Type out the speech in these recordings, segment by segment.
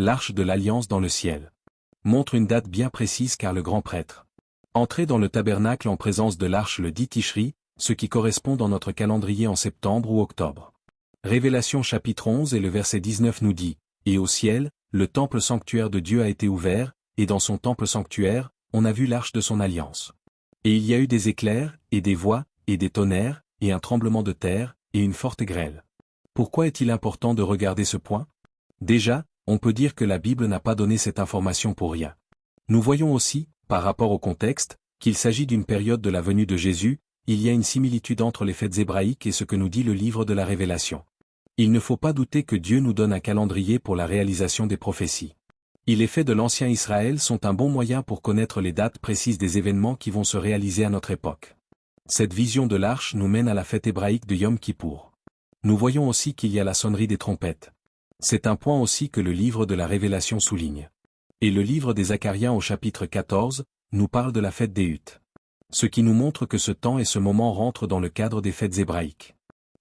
L'arche de l'Alliance dans le ciel. Montre une date bien précise car le grand prêtre entrait dans le tabernacle en présence de l'arche le 10 Tishri, ce qui correspond dans notre calendrier en septembre ou octobre. Révélation chapitre 11 et le verset 19 nous dit, « Et au ciel, le temple sanctuaire de Dieu a été ouvert, et dans son temple sanctuaire, on a vu l'arche de son alliance. Et il y a eu des éclairs, et des voix, et des tonnerres, et un tremblement de terre, et une forte grêle. » Pourquoi est-il important de regarder ce point? Déjà, on peut dire que la Bible n'a pas donné cette information pour rien. Nous voyons aussi, par rapport au contexte, qu'il s'agit d'une période de la venue de Jésus. Il y a une similitude entre les fêtes hébraïques et ce que nous dit le livre de la Révélation. Il ne faut pas douter que Dieu nous donne un calendrier pour la réalisation des prophéties. Les faits de l'ancien Israël sont un bon moyen pour connaître les dates précises des événements qui vont se réaliser à notre époque. Cette vision de l'arche nous mène à la fête hébraïque de Yom Kippour. Nous voyons aussi qu'il y a la sonnerie des trompettes. C'est un point aussi que le livre de la Révélation souligne. Et le livre des Acariens au chapitre 14, nous parle de la fête des Huttes. Ce qui nous montre que ce temps et ce moment rentrent dans le cadre des fêtes hébraïques.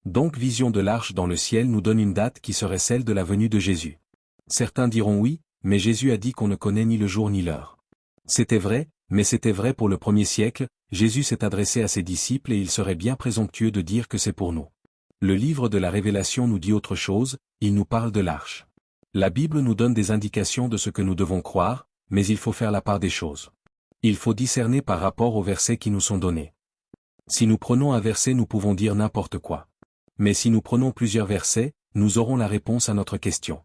Donc vision de l'arche dans le ciel nous donne une date qui serait celle de la venue de Jésus. Certains diront oui, mais Jésus a dit qu'on ne connaît ni le jour ni l'heure. C'était vrai, mais c'était vrai pour le premier siècle. Jésus s'est adressé à ses disciples et il serait bien présomptueux de dire que c'est pour nous. Le livre de la Révélation nous dit autre chose, il nous parle de l'arche. La Bible nous donne des indications de ce que nous devons croire, mais il faut faire la part des choses. Il faut discerner par rapport aux versets qui nous sont donnés. Si nous prenons un verset nous pouvons dire n'importe quoi. Mais si nous prenons plusieurs versets, nous aurons la réponse à notre question.